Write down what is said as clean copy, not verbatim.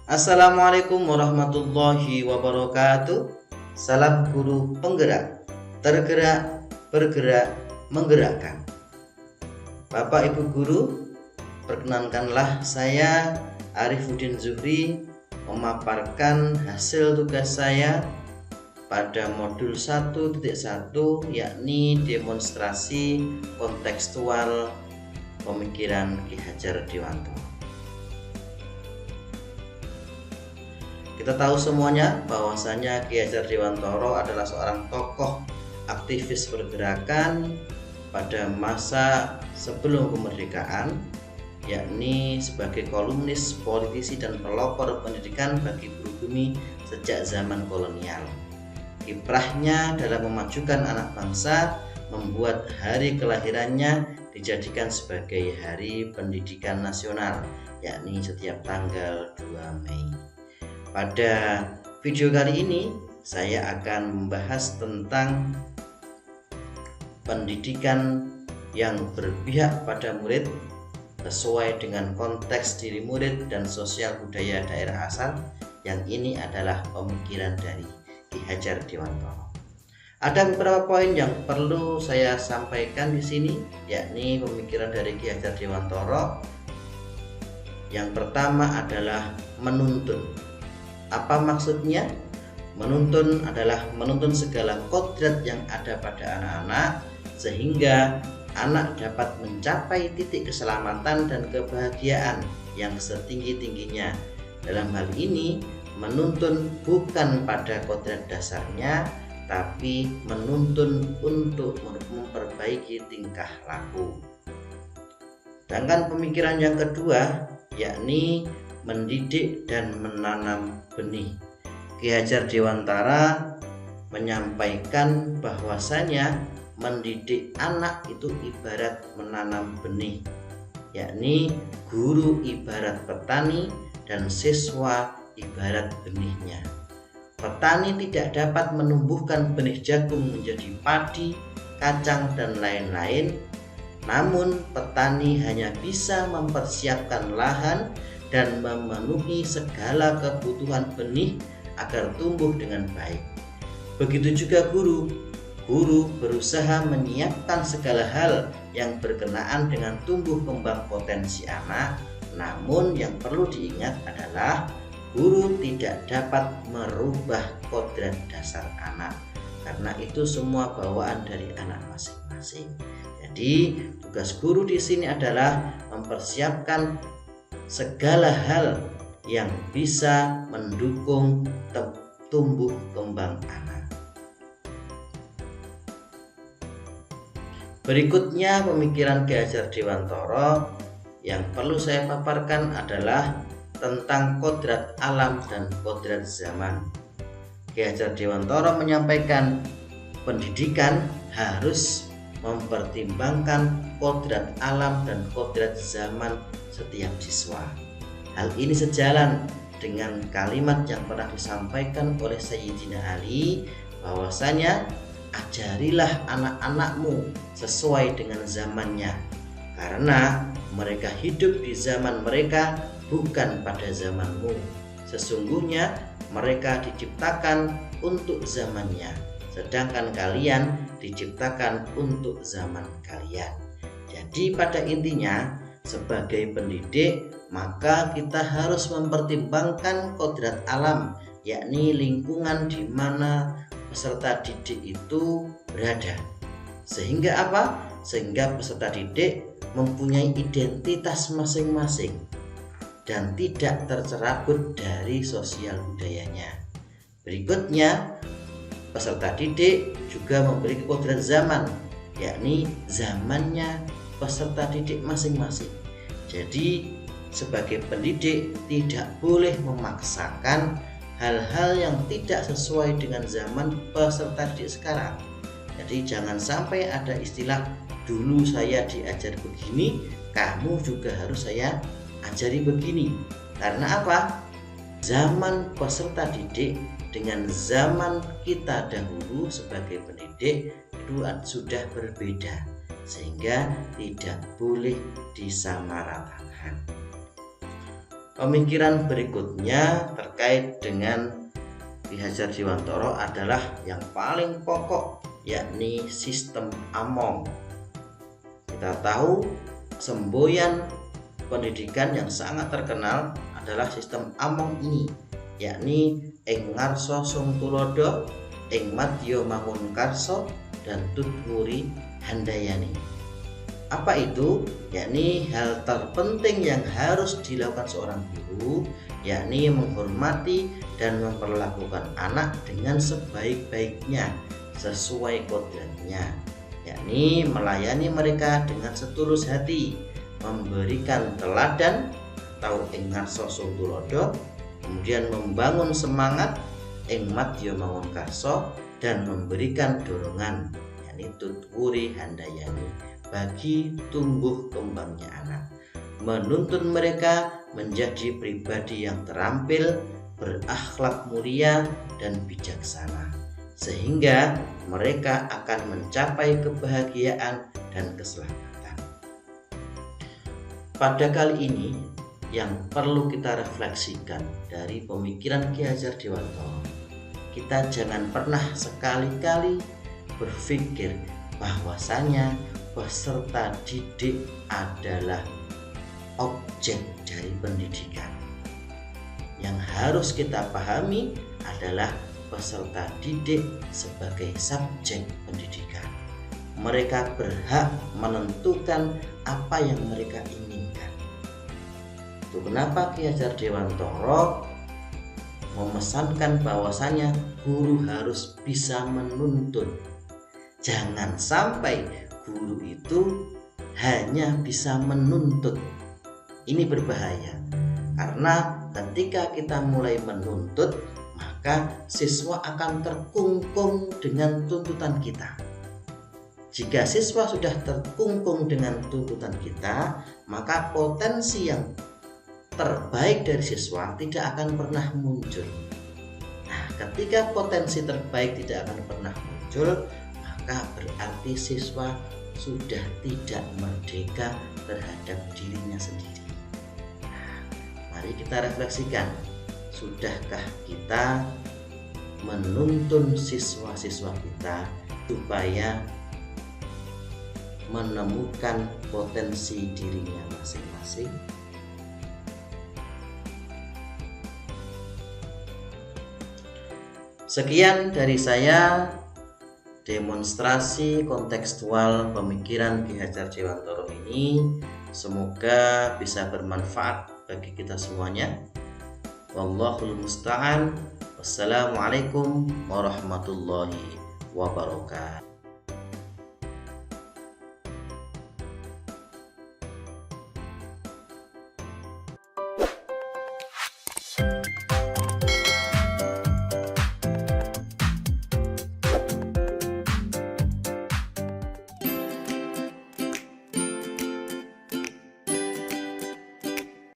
Assalamualaikum warahmatullahi wabarakatuh. Salam guru penggerak, tergerak, bergerak, menggerakkan. Bapak Ibu guru, perkenankanlah saya Arifuddin Zuhri memaparkan hasil tugas saya pada modul 1.1, yakni demonstrasi kontekstual pemikiran Ki Hajar Dewantoro. Kita tahu semuanya bahwasanya Ki Hajar Dewantoro adalah seorang tokoh aktivis pergerakan pada masa sebelum kemerdekaan, yakni sebagai kolumnis, politisi, dan pelopor pendidikan bagi pribumi sejak zaman kolonial. Kiprahnya dalam memajukan anak bangsa membuat hari kelahirannya dijadikan sebagai Hari Pendidikan Nasional, yakni setiap tanggal 2 Mei. Pada video kali ini saya akan membahas tentang pendidikan yang berpihak pada murid sesuai dengan konteks diri murid dan sosial budaya daerah asal, yang ini adalah pemikiran dari Ki Hajar Dewantoro. Ada beberapa poin yang perlu saya sampaikan di sini, yakni pemikiran dari Ki Hajar Dewantoro. Yang pertama adalah menuntun. Apa maksudnya? Menuntun adalah menuntun segala kodrat yang ada pada anak-anak sehingga anak dapat mencapai titik keselamatan dan kebahagiaan yang setinggi-tingginya. Dalam hal ini, menuntun bukan pada kodrat dasarnya, tapi menuntun untuk memperbaiki tingkah laku. Sedangkan pemikiran yang kedua, yakni mendidik dan menanam benih. Ki Hajar Dewantara menyampaikan bahwasanya mendidik anak itu ibarat menanam benih, yakni guru ibarat petani dan siswa ibarat benihnya. Petani tidak dapat menumbuhkan benih jagung menjadi padi, kacang, dan lain-lain. Namun petani hanya bisa mempersiapkan lahan dan memenuhi segala kebutuhan benih agar tumbuh dengan baik. Begitu juga guru berusaha menyiapkan segala hal yang berkenaan dengan tumbuh kembang potensi anak. Namun yang perlu diingat adalah guru tidak dapat merubah kodrat dasar anak, karena itu semua bawaan dari anak masing-masing. Jadi tugas guru di sini adalah mempersiapkan segala hal yang bisa mendukung tumbuh kembang anak. Berikutnya pemikiran Ki Hajar Dewantoro yang perlu saya paparkan adalah tentang kodrat alam dan kodrat zaman. Ki Hajar Dewantoro menyampaikan pendidikan harus mempertimbangkan kodrat alam dan kodrat zaman setiap siswa. Hal ini sejalan dengan kalimat yang pernah disampaikan oleh Sayyidina Ali, bahwasanya ajarilah anak-anakmu sesuai dengan zamannya, karena mereka hidup di zaman mereka, bukan pada zamanmu. Sesungguhnya mereka diciptakan untuk zamannya, sedangkan kalian diciptakan untuk zaman kalian. Jadi pada intinya, sebagai pendidik maka kita harus mempertimbangkan kodrat alam, yakni lingkungan di mana peserta didik itu berada. Sehingga apa? Sehingga peserta didik mempunyai identitas masing-masing dan tidak tercerabut dari sosial budayanya. Berikutnya, peserta didik juga memiliki kodrat zaman, yakni zamannya peserta didik masing-masing. Jadi sebagai pendidik tidak boleh memaksakan hal-hal yang tidak sesuai dengan zaman peserta didik sekarang. Jadi jangan sampai ada istilah dulu saya diajar begini, kamu juga harus saya ajari begini. Karena apa? Zaman peserta didik dengan zaman kita dahulu sebagai pendidik itu sudah berbeda, sehingga tidak boleh disamaratakan. Pemikiran berikutnya terkait dengan Ki Hajar Dewantara adalah yang paling pokok, yakni sistem Among. Kita tahu semboyan pendidikan yang sangat terkenal adalah sistem Among ini, yakni ing ngarsa sung tulodo, ing madya mangun karsa, dan tutwuri handayani. Apa itu? Yakni hal terpenting yang harus dilakukan seorang guru, yakni menghormati dan memperlakukan anak dengan sebaik-baiknya sesuai kodratnya, yakni melayani mereka dengan setulus hati, memberikan teladan atau ing ngarsa sung tulodo, kemudian membangun semangat ing madya mangun karsa, dan memberikan dorongan, yakni tutwuri handayani, bagi tumbuh kembangnya anak, menuntun mereka menjadi pribadi yang terampil, berakhlak mulia dan bijaksana, sehingga mereka akan mencapai kebahagiaan dan keselamatan. Pada kali ini yang perlu kita refleksikan dari pemikiran Ki Hajar Dewantara, kita jangan pernah sekali-kali berpikir bahwasanya peserta didik adalah objek dari pendidikan. Yang harus kita pahami adalah peserta didik sebagai subjek pendidikan. Mereka berhak menentukan apa yang mereka inginkan. Itu kenapa Ki Hajar Dewantara memesankan bahwasanya guru harus bisa menuntun. Jangan sampai guru itu hanya bisa menuntut. Ini berbahaya, karena ketika kita mulai menuntut, maka siswa akan terkungkung dengan tuntutan kita. Jika siswa sudah terkungkung dengan tuntutan kita, maka potensi yang terbaik dari siswa tidak akan pernah muncul. Nah, ketika potensi terbaik tidak akan pernah muncul, maka berarti siswa sudah tidak merdeka terhadap dirinya sendiri. Nah, mari kita refleksikan, sudahkah kita menuntun siswa-siswa kita supaya menemukan potensi dirinya masing-masing? Sekian dari saya, demonstrasi kontekstual pemikiran Ki Hajar Dewantara ini. Semoga bisa bermanfaat bagi kita semuanya. Wallahul musta'an. Wassalamualaikum warahmatullahi wabarakatuh.